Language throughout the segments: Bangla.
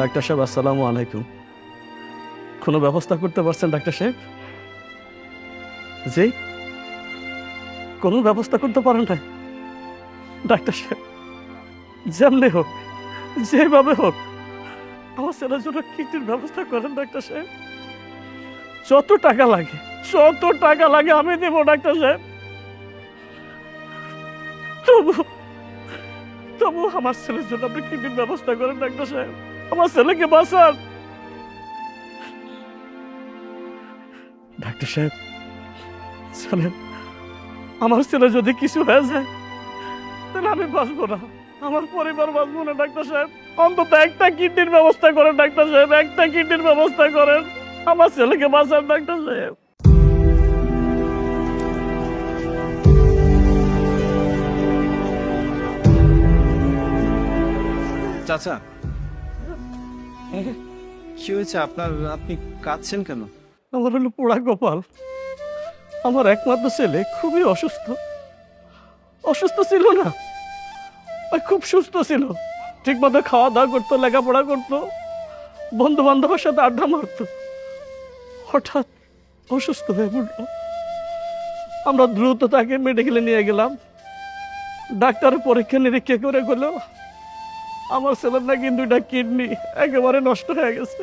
ডাক্তার সাহেব, আসসালামু আলাইকুম। কোনো ব্যবস্থা করতে পারছেন ডাক্তার সাহেব? জি, কোনো ব্যবস্থা করতে পারেন না ডাক্তার সাহেব? যেমনি হোক, যেভাবে হোক, আমার ছেলের জন্য কিডনির ব্যবস্থা করেন ডাক্তার সাহেব। যত টাকা লাগে, যত টাকা লাগে আমি দেবো ডাক্তার সাহেব। তবু তবু আমার ছেলের জন্য আপনি কিডনির ব্যবস্থা করেন ডাক্তার সাহেব। আমার ছেলেকে বাঁচান ডাক্তার সাহেব। জানেন, আমার ছেলে যদি কিছু হয়ে যায় তাহলে আমি বাঁচবো না, আমার পরিবার বাঁচবো না ডাক্তার সাহেব। অন্তত একটা কিডনির ব্যবস্থা করেন ডাক্তার সাহেব, একটা কিডনির ব্যবস্থা করেন। আমার ছেলেকে বাঁচান ডাক্তার সাহেব। চাচা, কি হয়েছে আপনার? আপনি কাঁদছেন কেন? আমার হলো পোড়া কপাল। আমার একমাত্র ছেলে খুবই অসুস্থ। অসুস্থ ছিল না, ওই খুব সুস্থ ছিল, ঠিক মতো খাওয়া দাওয়া করতো, লেখাপড়া করতো, বন্ধু বান্ধবের সাথে আড্ডা মারতো। হঠাৎ অসুস্থ হয়ে পড়লো। আমরা দ্রুত তাকে মেডিকেলে নিয়ে গেলাম। ডাক্তারের পরীক্ষা নিরীক্ষা করে গেলো আমার ছেলের নাকি 2টা কিডনি একেবারে নষ্ট হয়ে গেছে।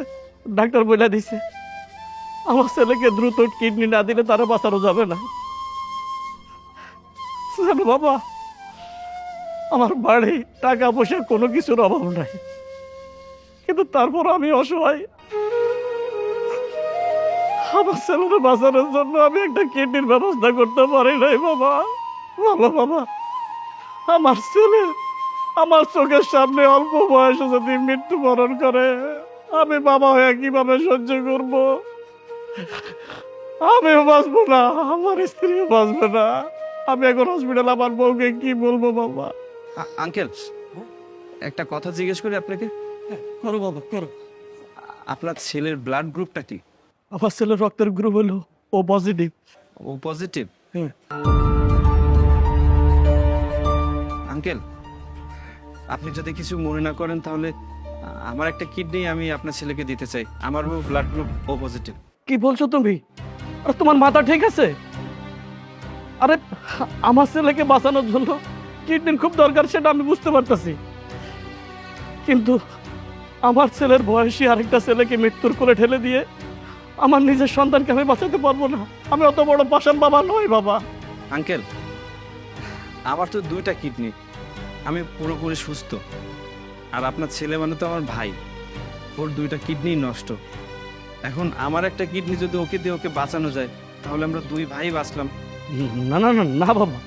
ডাক্তার বলে দিছে আমার ছেলেকে দ্রুত কিডনি না দিলে তারা বাঁচানো যাবে না। জানো বাবা, আমার বাড়ি, টাকা পয়সা কোনো কিছুর অভাব নাই, কিন্তু তারপর আমি অসহায়। আমার ছেলের বাঁচানোর জন্য আমি একটা কিডনির ব্যবস্থা করতে পারি নাই বাবা। বাবা বাবা, আমার ছেলে আমার চোখের সামনে অল্প বয়সে যদি মৃত্যুবরণ করে, আমি বাবা হয়ে কিভাবে সহ্য করব? আমিও বাঁচবো না, আমার স্ত্রীও বাঁচবে না। আমি এখন হসপিটাল আমার বউকে কি বলবো বাবা? আঙ্কেল, একটা কথা জিজ্ঞেস করি আপনাকে। করো বাবা করো। আপনার ছেলের ব্লাড গ্রুপটা কি? আমার ছেলের রক্তের গ্রুপ হলো ও পজিটিভ। ও পজিটিভ? হ্যাঁ। আঙ্কেল, আপনি যদি কিছু মনে না করেন তাহলে আমার একটা কিডনি আমি আপনার ছেলেকে দিতে চাই। আমারও ব্লাড গ্রুপ ও পজিটিভ। কি বলছো তুমি? আর তোমার মাথা ঠিক আছে? আরে আমার ছেলেকে বাঁচানোর জন্য কিডনির খুব দরকার, সেটা আমি বুঝতে পারতেছি, কিন্তু আমার ছেলের বয়সী আরেকটা ছেলেকে মৃত্যুর কোলে ঠেলে দিয়ে আমার নিজের সন্তানকে আমি বাঁচাতে পারবো না। আমি অত বড় পাষাণ বাবা নই বাবা। আঙ্কেল, আমার তো 2টা কিডনি, আমি পুরোপুরি সুস্থ। আর আপনার ছেলে মানে তো আমার ভাই, ওর 2টা কিডনি নষ্ট। এখন আমার একটা কিডনি যদি ওকে দিয়ে ওকে বাঁচানো যায়, তাহলে আমরা 2 ভাই বাঁচলাম। না না না না বাবা,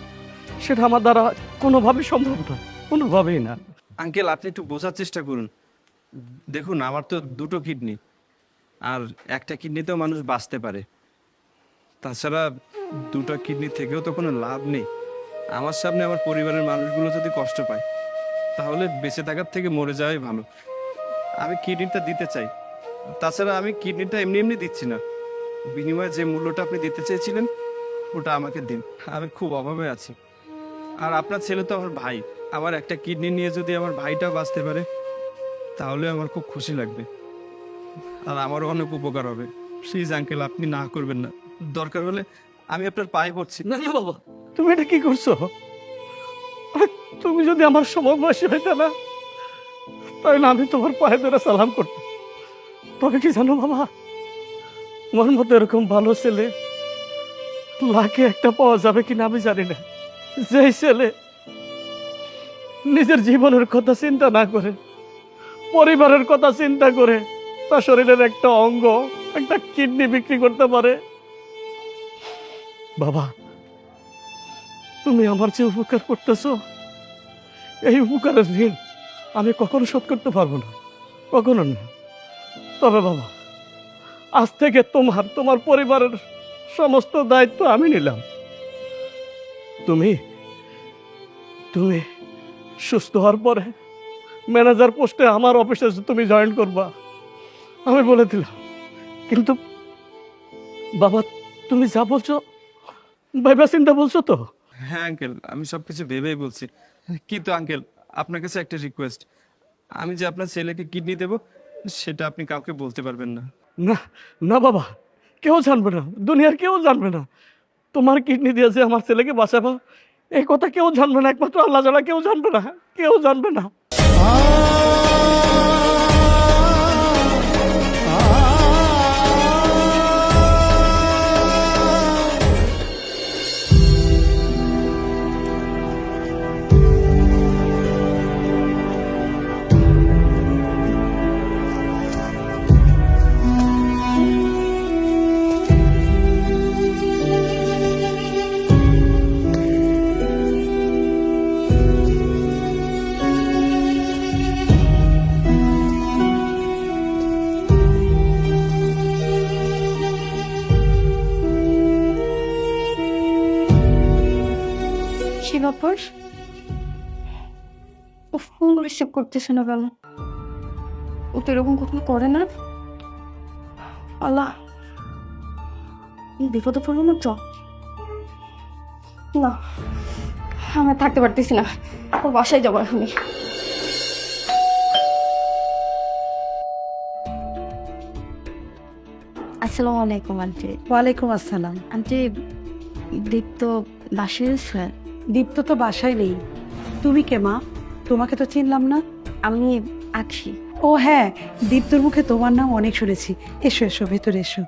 সেটা আমার দ্বারা কোনোভাবেই সম্ভব না, কোনোভাবেই না। আঙ্কেল, আপনি একটু বোঝার চেষ্টা করুন। দেখুন, আমার তো 2টো কিডনি, আর একটা কিডনিতেও মানুষ বাঁচতে পারে। তাছাড়া 2টা কিডনি থেকেও তো কোনো লাভ নেই। আমার সামনে আমার পরিবারের মানুষগুলো যদি কষ্ট পায়, তাহলে বেঁচে থাকার থেকে মরে যাওয়াই ভালো। আমি কিডনিটা দিতে চাই। তাছাড়া আমি কিডনিটা এমনি এমনি দিচ্ছি না, বিনিময়ে যে মূল্যটা আপনি দিতে চেয়েছিলেন ওটা আমাকে দিন। আমি খুব অভাবে আছি। আর আপনার ছেলে তো আমার ভাই, আমার একটা কিডনি নিয়ে যদি আমার ভাইটা বাঁচতে পারে তাহলে আমার খুব খুশি লাগবে, আর আমারও অনেক উপকার হবে। প্লিজ আঙ্কেল, আপনি না করবেন না। দরকার হলে আমি আপনার পায়ে পড়ছি। না না বাবা, তুমি এটা কি করছো? আরে, তুমি যদি আমার সমবয়সী হইতে না, তাহলে আমি তোমার পায়ে ধরে সালাম করতাম। তবে কি জানো বাবা, আমার মতো এরকম ভালো ছেলে লাখে একটা পাওয়া যাবে কিনা আমি জানি না, যেই ছেলে নিজের জীবনের কথা চিন্তা না করে, পরিবারের কথা চিন্তা করে তার শরীরের একটা অঙ্গ, একটা কিডনি বিক্রি করতে পারে। বাবা, তুমি আমার যে উপকার করতেছো, এই উপকারের ঋণ আমি কখনো শোধ করতে পারবো না, কখনো না। তবে বাবা, আজ থেকে তোমার পরিবারের সমস্ত দায়িত্ব আমি নিলাম। তুমি তুমি সুস্থ হওয়ার পরে ম্যানেজার পোস্টে আমার অফিসে তুমি জয়েন করবা, আমি বলে দিলাম। কিন্তু বাবা, তুমি যা বলছো ভাইবা চিন্তা বলছো তো? হ্যাঁ আঙ্কেল, আমি সবকিছু ভেবেই বলছি। কিন্তু আঙ্কেল, আপনার কাছে একটা রিকোয়েস্ট। আমি যে আপনার ছেলেকে কিডনি দেব, সেটা আপনি কাউকে বলতে পারবেন না। না না বাবা, কেউ জানবে না, দুনিয়ার কেউ জানবে না তোমার কিডনি দিয়েছে আমার ছেলেকে বাঁচাবা। এই কথা কেউ জানবে না, একমাত্র আল্লাহ ছাড়া কেউ জানবে না, কেউ জানবে না। কি ব্যাপার? ও ফোন রিসিভ করতেছে না কেন? ও তো এরকম কখনো করে না। আল্লাহ, বিপদে পড়লো না তো? না, আমি আর থাকতে পারতেছি না, ওর বাসায় যাবো এখনই। আসসালামু আলাইকুম আন্টি। ওয়ালাইকুম আসসালাম। আন্টি, দীপ্ত বাসায় আছে? দীপ্ত তো বাসায় নেই। তুমি কে মা? তোমাকে তো চিনলাম না। আমি আছি। ও হ্যাঁ, দীপ্তর মুখে তোমার নাম অনেক শুনেছি। এসো এসো, ভেতরে এসো।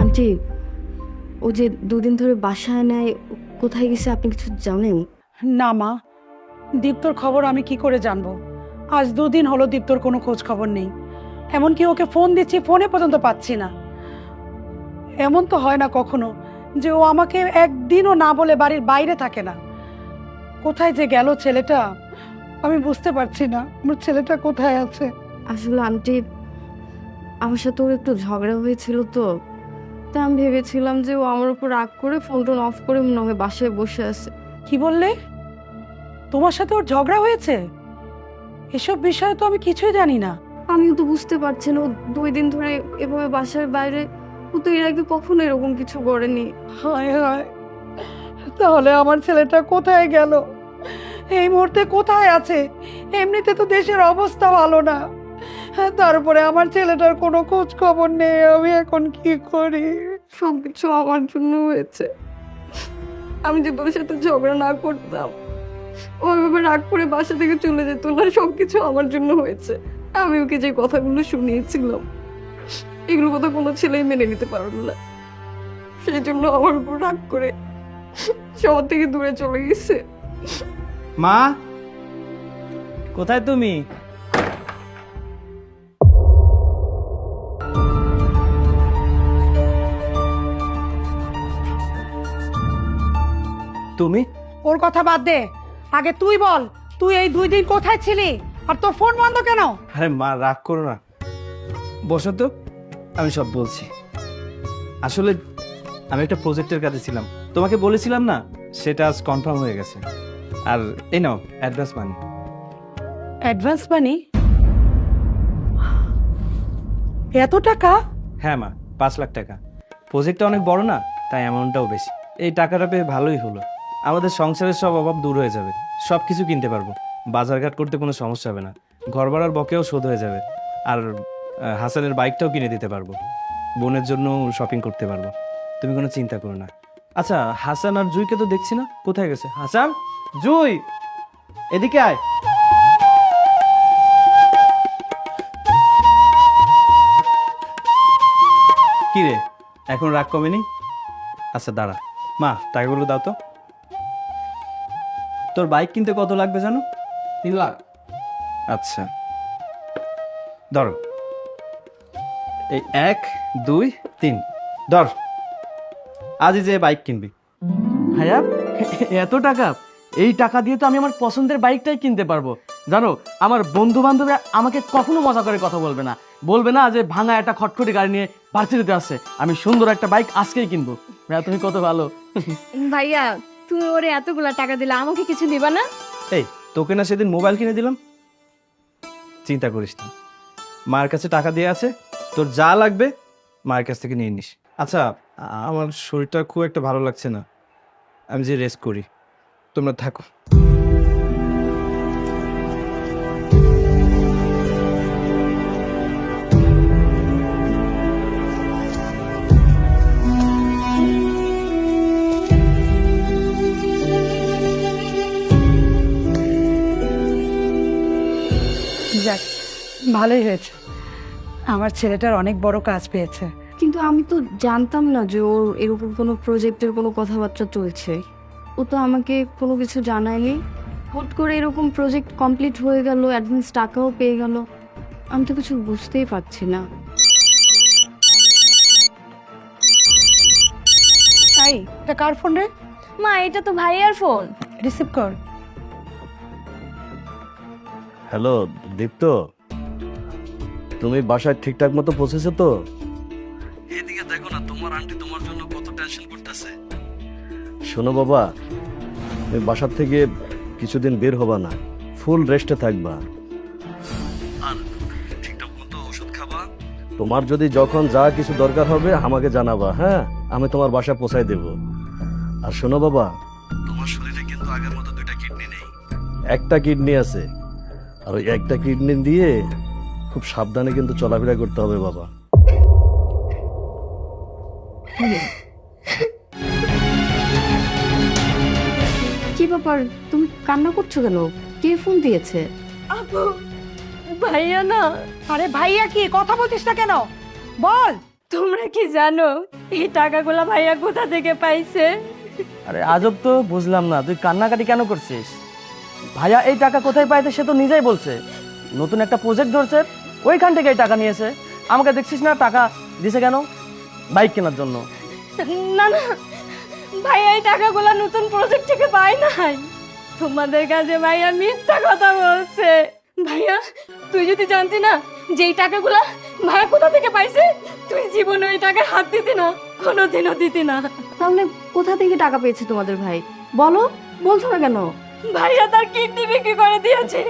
আন্টি, ও যে দুদিন ধরে বাসায় নেয়, কোথায় গেছে আপনি কিছু জানেন? না মা, দীপ্তর খবর আমি কি করে জানবো? আজ 2 দিন হলো দীপ্তর কোনো খোঁজ খবর নেই। এমনকি ওকে ফোন দিচ্ছি, ফোনে পর্যন্ত পাচ্ছি না। এমন তো হয় না কখনো যে ও আমাকে একদিনও না বলে বাড়ির বাইরে থাকে না। কোথায় যে গেল ছেলেটা, আমি বুঝতে পারছি না আমার ছেলেটা কোথায় আছে। আসলে আন্টি, আমার সাথে ওর একটু ঝগড়া হয়েছিল তো, তা আমি ভেবেছিলাম যে ও আমার উপর রাগ করে ফোন টোন অফ করে মনে হয় বাসায় বসে আছে। কি বললে? তোমার সাথে ওর ঝগড়া হয়েছে? এসব বিষয়ে তো আমি কিছুই জানি না। আমিও তো বুঝতে পারছি না, ও 2 দিন ধরে এভাবে বাসার বাইরে, ও তো এর আগে কখনো এরকম কিছু করেনি। হায় হায়, তাহলে আমার ছেলেটা কোথায় গেল? এই মুহূর্তে কোথায় আছে? এমনিতে তো দেশের অবস্থা ভালো না, তারপরে আমার ছেলেটার কোনো খোঁজ খবর নেই। আমি এখন কি করি? সবকিছু আমার জন্য হয়েছে। আমি যদি ওর সাথে ঝগড়া না করতাম, ও এভাবে রাগ করে বাসা থেকে চলে যেত না, সবকিছু আমার জন্য হয়েছে। আমি ওকে যে কথাগুলো শুনিয়েছিলাম, এগুলো কথা কোনো ছেলেই মেনে নিতে পারবে না। সেই জন্য আমার উপর রাগ করে সবার থেকে দূরে চলে গেছে। মা, কোথায় তুমি? তুমি? ওর কথা বাদ দে, আগে তুই বল, তুই এই 2 দিন কোথায় ছিলি আর তোর ফোন বন্ধ কেন? আরে মা, রাগ করো না, বসো তো, আমি সব বলছি। আসলে আমি একটা প্রজেক্টের কাজে ছিলাম, তোমাকে বলেছিলাম না, সেটা আজ কনফার্ম হয়ে গেছে। আর এই নাও অ্যাডভান্স মানি। অ্যাডভান্স মানি? এত টাকা? হ্যাঁ মা, 5 লাখ টাকা। প্রজেক্টটা অনেক বড় না, তাই অ্যামাউন্টটাও বেশি। এই টাকাটা পেয়ে ভালোই হলো, আমাদের সংসারের সব অভাব দূর হয়ে যাবে, সব কিছু কিনতে পারবো, বাজারঘাট করতে কোনো সমস্যা হবে না, ঘর ভাড়ার বকেও শোধ হয়ে যাবে। আর হাসানের বাইকটাও কিনে দিতে পারবো, বোনের জন্য শপিং করতে পারবো। তুমি কোনো চিন্তা করো না। আচ্ছা, হাসান আর জুইকে তো দেখছি না, কোথায় গেছে? হাসান, জুই, এদিকে আয়। কি রে, এখন রাগ কমেনি? আচ্ছা দাঁড়া, মা টাকাগুলো দাও তো। তোর বাইক কিনতে কত লাগবে জানো? 3 লাখ। আচ্ছা ধরো, এই 1 2 3 ধর, আজই যে বাইক কিনবি। ভাইয়া, এত টাকা? এই টাকা দিয়ে তো আমি আমার পছন্দের বাইকটাই কিনতে পারবো। জানো, আমার বন্ধু বান্ধবরা আমাকে কখনো মজা করে কথা বলবে না, বলবে না যে ভাঙা একটা খটখটি গাড়ি নিয়ে ভার্সিটিতে আসছে। আমি সুন্দর একটা বাইক আজকেই কিনবো। ভাইয়া তুমি কত ভালো। ভাইয়া, তুমি ওরে এতগুলা টাকা দিলে, আমাকে কিছু দিবা না? এই তোকে না সেদিন মোবাইল কিনে দিলাম, চিন্তা করিস না, মায়ের কাছে টাকা দিয়ে আছে, তোর যা লাগবে মায়ের কাছ থেকে নিয়ে নিস। আচ্ছা, আমার শরীরটা খুব একটা ভালো লাগছে না, আমি যে রেস্ট করি, তোমরা থাকো। যাক, ভালোই হয়েছে, আমার ছেলেটার অনেক বড় কাজ পেয়েছে। কিন্তু আমি তো জানতাম না যে ওর এরকম কোনো প্রজেক্টের কোনো কথাবার্তা চলছে। ও তো আমাকে কোনো কিছু জানায়নি। হুট করে এরকম প্রজেক্ট কমপ্লিট হয়ে গেল, অ্যাডভান্স টাকাও পেয়ে গেল। আমি তো কিছু বুঝতেই পারছি না। তাই এটা কার ফোন রে? মা, এটা তো ভাইয়ার ফোন। রিসিভ কর। হ্যালো দীপ্ত, তুমি বাসায় ঠিকঠাক মতো পৌঁছেছো তো? এদিকে দেখো না, তোমার আন্টি তোমার জন্য কত টেনশন করতেছে। শোনো বাবা, তুমি বাসার থেকে কিছুদিন বের হবা না, ফুল রেস্টে থাকবা আর ঠিকঠাক মতো ওষুধ খাবা। তোমার যদি যখন যা কিছু দরকার হবে আমাকে জানাবা, হ্যাঁ? আমি তোমার বাসা পৌঁছায় দেব। আর শোনো বাবা, তোমার শরীরে কিন্তু আগের মতো 2টা কিডনি নেই, একটা কিডনি আছে। আর ওই একটা কিডনি দিয়ে খুব সাবধানে কিন্তু চলাফেরা করতে হবে বাবা। কি ব্যাপার, তুমি কান্না করছো কেন? কে ফোন দিয়েছে? আপু, ভাইয়া না। আরে ভাইয়া কি কথা বলছিস না কেন? বল। তোমরা কি জানো এই টাকাগুলো ভাইয়া কোথা থেকে পাইছে? আরে আজব তো, বুঝলাম না তুই কান্নাকাটি কেন করছিস। ভাইয়া এই টাকা কোথায় পাইতে সে তো নিজেই বলছে, নতুন একটা প্রজেক্ট ধরছে, ওইখান থেকে এই টাকা নিয়েছে। আমাকে দেখছিস না টাকা দিছে কেন? বাইক কেনার জন্য। না না, ভাইয়া এই টাকাগুলো নতুন প্রজেক্ট থেকে পায় নাই। তোমাদের কাছে ভাইয়া মিথ্যা কথা বলছে। ভাইয়া, তুই যদি জানতি না যে এই টাকাগুলো ভাইয়া কোথা থেকে পাইছে, তুই জীবনে ওই টাকা হাত দিতি না, কোনোদিনও দিতি না। তাহলে কোথা থেকে টাকা পেয়েছে তোমাদের ভাই? বলো, বলছো না কেন? ভাইয়া তার কিডনি বিক্রি করে দিয়েছে।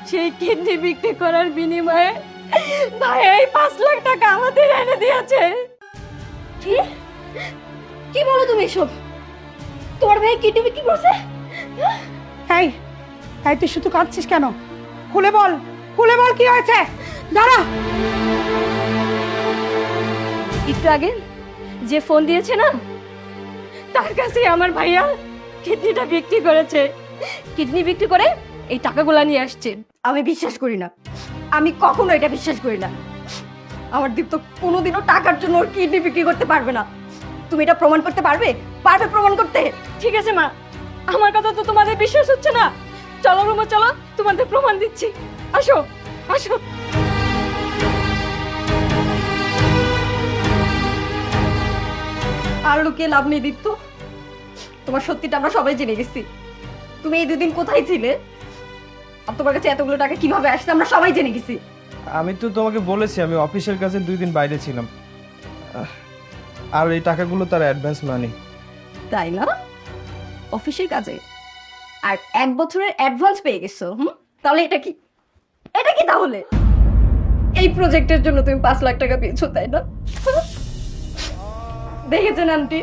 সেই কিডনি বিক্রি করার বিনিময়ে ভাইয়া এই 5 লাখ টাকা আমাদের এনে দিয়েছে। কি কি বলো তুমি এসব? তোমার ভাই কিডনি বিক্রি করছে? এই এই তুই শুধু কাঁদছিস কেন? খুলে বল, খুলে বল কি হয়েছে। দাঁড়া। একটু আগে যে ফোন দিয়েছে না, তার কাছে আমার ভাইয়া কিডনিটা বিক্রি করেছে। কিডনি বিক্রি করে এই টাকাগুলো নিয়ে আসছে। আমি বিশ্বাস করি না, আমি কখনো এটা বিশ্বাস করি না। আমার দীপ তো কোনোদিনও টাকার জন্য ওর কিডনি বিক্রি করতে পারবে না। তুমি এটা প্রমাণ করতে পারবে? পারবে প্রমাণ করতে? ঠিক আছে মা, আমার কথা তো তোমাদের বিশ্বাস হচ্ছে না। চলো রুমে চলো, তোমাদের প্রমাণ দিচ্ছি। আসো আসো। আর লুকিয়ে লাভ নেই দীপ্ত, তোমার সত্যিটা আমরা সবাই জেনে গেছি। তুমি এই 2 দিন কোথায় ছিলে আর তোমার কাছে এতগুলো টাকা কিভাবে আসছে আমরা সবাই জেনে গেছি। আমি তো তোমাকে বলেছি আমি অফিসের কাছে 2 দিন বাইরে ছিলাম, আর এই টাকাগুলো তার অ্যাডভান্স মানি। তাই না? অফিসের কাজে আর 1 বছরের অ্যাডভান্স পেয়ে গেছো। তাহলে এটা কি, এটা কি তাহলে? এই প্রজেক্টের জন্য তুমি 5 লাখ টাকা পেয়েছো, তাই না? দেখেছেন আন্টি,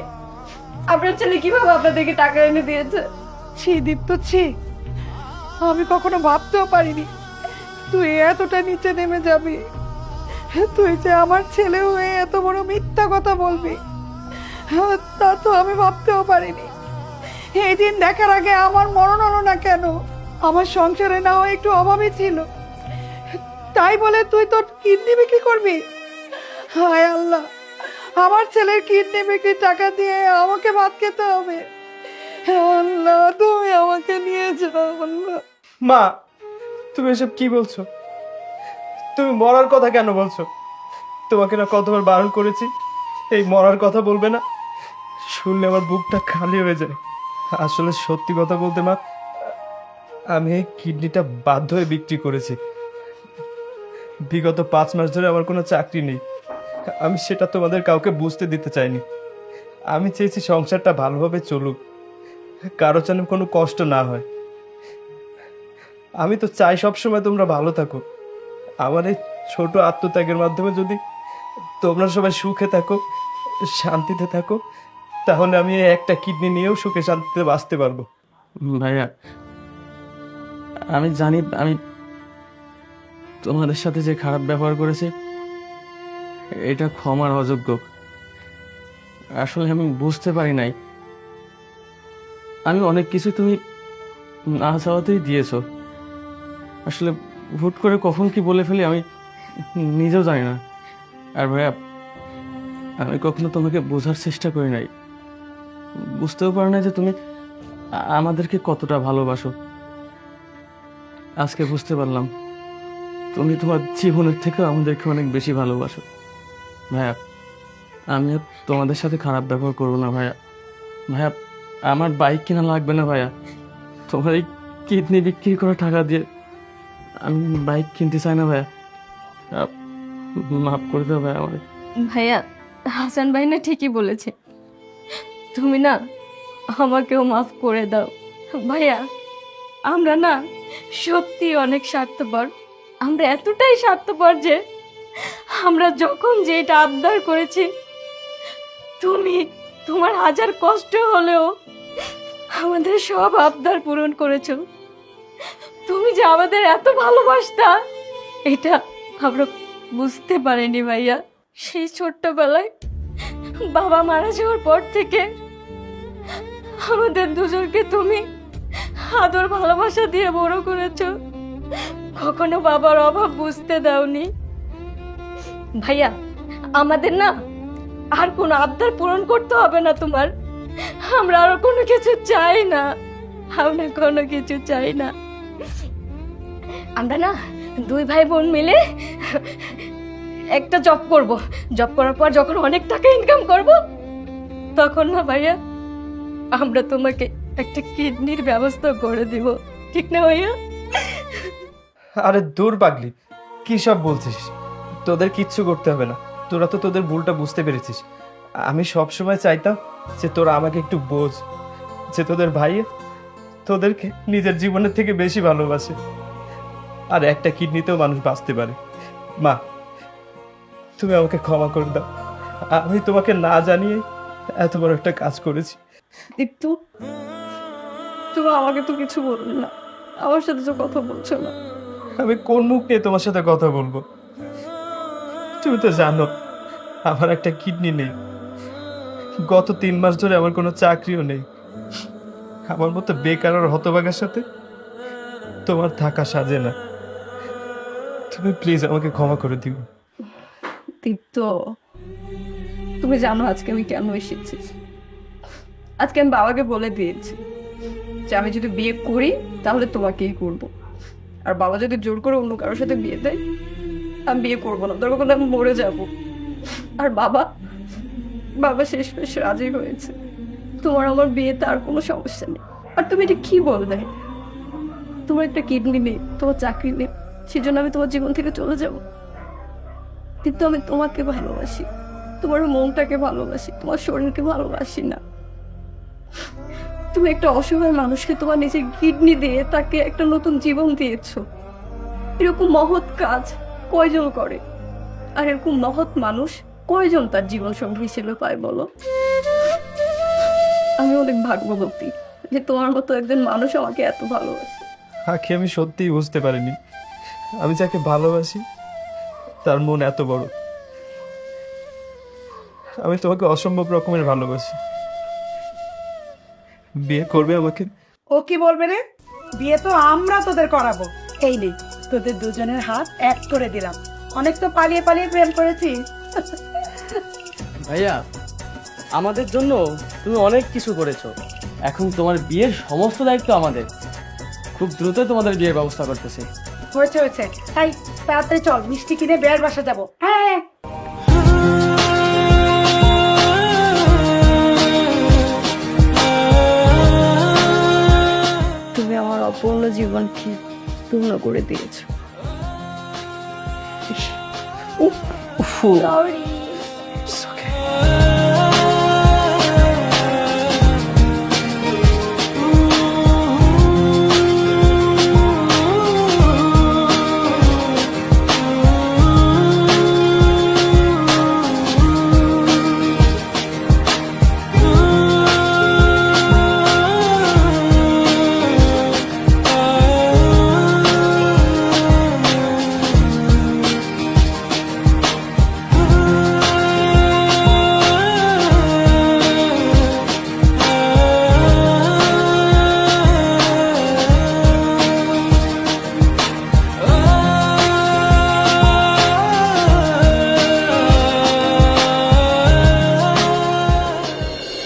আপনার ছেলে কিভাবে আপনাদেরকে টাকা এনে দিয়েছে? ছি দীপ্ত, ছি। আমি কখনো ভাবতেও পারিনি তুই এতটা নিচে নেমে যাবি। তুই যে আমার ছেলে হয়ে এত বড় মিথ্যা কথা বলবি, তা তো আমি ভাবতেও পারিনি। এই দিন দেখার আগে আমার মরণ হলো না কেন? আমার সংসারে নাও একটু অভাবই ছিল, তাই বলে তুই তোর কিডনি বিক্রি করবি? হায় আল্লাহ, আমার ছেলের কিডনি বিক্রি টাকা দিয়ে আমাকে ভাত খেতে হবে। আল্লাহ, তুমি আমাকে নিয়ে যাও আল্লাহ। মা, তুমি এসব কি বলছো? তুমি মরার কথা কেন বলছো? তোমাকে না কতবার বারণ করেছি এই মরার কথা বলবে না? শুনলে আমার বুকটা খালি হয়ে যায়। আসলে সত্যি কথা বলতে মা, আমি এই কিডনিটা বাধ্য হয়ে বিক্রি করেছি। বিগত 5 মাস ধরে আমার কোনো চাকরি নেই, আমি সেটা তোমাদের কাউকে বুঝতে দিতে চাইনি। আমি চেয়েছি সংসারটা ভালোভাবে চলুক, কারো যেন কোনো কষ্ট না হয়। আমি তো চাই সবসময় তোমরা ভালো থাকো। আমার এই ছোট আত্মত্যাগের মাধ্যমে যদি তোমরা সবাই সুখে থাকো, শান্তিতে থাকো, তাহলে আমি এই একটা কিডনি নিয়েও সুখে শান্তিতে বাঁচতে পারবো। ভাইয়া, আমি জানি আমি তোমাদের সাথে যে খারাপ ব্যবহার করেছি এটা ক্ষমার অযোগ্য। আসলে আমি বুঝতে পারি নাই, আমি অনেক কিছু তুমি না চাওয়াতেই দিয়েছো। আসলে হুট করে কখন কি বলে ফেলি আমি নিজেও জানি না। আর ভাইয়া, আমি কখনো তোমাকে বোঝার চেষ্টা করি নাই, বুঝতেও পারি না যে তুমি আমাদেরকে কতটা ভালোবাসো। আজকে বুঝতে পারলাম তুমি তোমার জীবনের থেকে আমাদেরকে অনেক বেশি ভালোবাসো। ভাইয়া, আমি আর তোমাদের সাথে খারাপ ব্যবহার করবো না ভাইয়া। ভাইয়া, আমার বাইক কিনা লাগবে না ভাইয়া, তোমার এই কিডনি বিক্রি করা টাকা দিয়ে আমি বাইক কিনতে চাই না ভাইয়া। মাফ করে দাও ভাইয়া আমাকে। ভাইয়া, হাসান ভাই না ঠিকই বলেছে, তুমি না আমাকেও মাফ করে দাও। ভাইয়া, আমরা না সত্যি অনেক স্বার্থপর। আমরা এতটাই স্বার্থপর যে আমরা যখন যেটা আবদার করেছি, তুমি তোমার হাজার কষ্ট হলেও আমাদের সব আবদার পূরণ করেছো। তুমি যে আমাদের এত ভালোবাসতা এটা আমরা বুঝতে পারিনি ভাইয়া। সেই ছোট্টবেলায় বাবা মারা যাওয়ার পর থেকে আমাদের দুজনকে তুমি আদর ভালোবাসা দিয়ে বড় করেছো, কখনো বাবার অভাব বুঝতে দাওনি। ভাইয়া, আমাদের না আর কোনো আবদার পূরণ করতে হবে না তোমার। আমরা আর কোনো কিছু চাই না, আমরা কোনো কিছু চাই না। আমরা না দুই ভাই বোন মিলে একটা জব করব। জব করার পর যখন অনেক টাকা ইনকাম করব, তখন না ভাইয়া আমরা তোমাকে একটা কিডনির ব্যবস্থা করে দিব, ঠিক না ভাইয়া? আরে দূর পাগলি, কি সব বলছিস? তোদের কিচ্ছু করতে হবে না, তোরা তো তোদের ভুলটা বুঝতে পেরেছিস। আমি সব সময় চাইতাম যে তোরা আমাকে একটু বোঝ, যে তোদের ভাই তোদেরকে নিজের জীবনের থেকে বেশি ভালোবাসে, আর একটা কিডনিতেও মানুষ বাঁচতে পারে। মা, তুমি আমাকে ক্ষমা করে দাও, আমি তোমাকে না জানিয়ে এত বড় একটা কাজ করেছি। দীপ্তু, তুমি আমাকে তো কিছু বললে না, আমার সাথে তো কথা বলছো না। আমি কোন মুখ নিয়ে তোমার সাথে কথা বলবো? তুমি তো জানো আমার একটা কিডনি নেই, গত 3 মাস ধরে আমার কোনো চাকরিও নেই। আমার মতো বেকার আর হতভাগার সাথে তোমার থাকা সাজে না। তুমি প্লিজ আমাকে ক্ষমা করে দিও। দীপ্ত, তুমি জানো আজকে আমি কেন এসেছি? আজকে আমি বাবাকে বলে দিয়েছি যে আমি যদি বিয়ে করি তাহলে তোমাকেই করব, আর বাবা যদি জোর করে অন্য কারোর সাথে বিয়ে দেয় আমি বিয়ে করবো না, দরকার হলে আমি মরে যাব। আর বাবা শেষমেশ রাজি হয়েছে, তোমার আমার বিয়েতে আর কোনো সমস্যা নেই। আর তুমি এটা কি বললে? তোমার একটা কিডনি নেই, তোমার চাকরি নেই, সেজন্য আমি তোমার জীবন থেকে চলে যাব? কিন্তু আমি তোমাকে ভালোবাসি, তোমার মনটাকে ভালোবাসি, তোমার শরীরকে ভালোবাসি না। তুমি একটা অসহায় মানুষকে তোমার নিজের কিডনি দিয়ে তাকে একটা নতুন জীবন দিয়েছো। এরকম মহৎ কাজ কয়জন করে? আর এরকম মহৎ মানুষ কয়জন তার জীবন সঙ্গী হিসেবে পায় বলো? আমি অনেক ভাগ্যবতী যে তোমার মতো একজন মানুষ আমাকে এত ভালোবাসে। আখি, আমি সত্যিই বুঝতে পারিনি আমি যাকে ভালোবাসি তার মন এত বড়। আমি তোমাকে অসম্ভব রকমের ভালোবাসি। বিয়ে করবে আমাকে? ও কি বলবে রে? বিয়ে তো আমরা তোদের করাবো। এই নে, তোদের দুজনের হাত এক করে দিলাম। অনেক তো পালিয়ে পালিয়ে প্রেম করেছিস। ভাইয়া, আমাদের জন্য তুমি অনেক কিছু করেছো, এখন তোমার বিয়ের সমস্ত দায়িত্ব আমাদের। খুব দ্রুত তোমাদের বিয়ের ব্যবস্থা করতেছি। হয়েছে হয়েছে, তাই তাড়াতাড়ি চল, মিষ্টি কিনে বেয়ার বাসা যাবো। হ্যাঁ, তুমি আমার অপূর্ণ জীবনকে পূর্ণ করে দিয়েছো। উফ, সরি। it's okay.